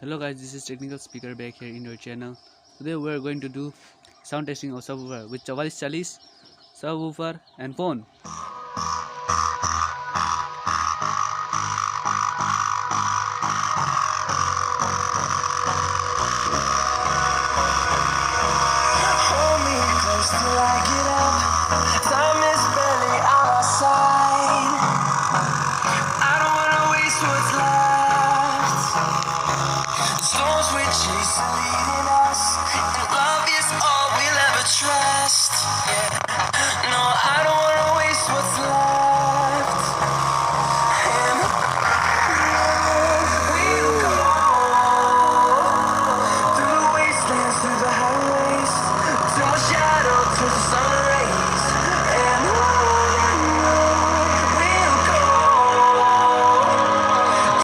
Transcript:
Hello guys, this is Technical Speaker back here in your channel. Today we are going to do sound testing of subwoofer with 4440, subwoofer and phone. Hold me close till I get up. Time is barely on our side. I don't wanna waste what's left. Storms we chase and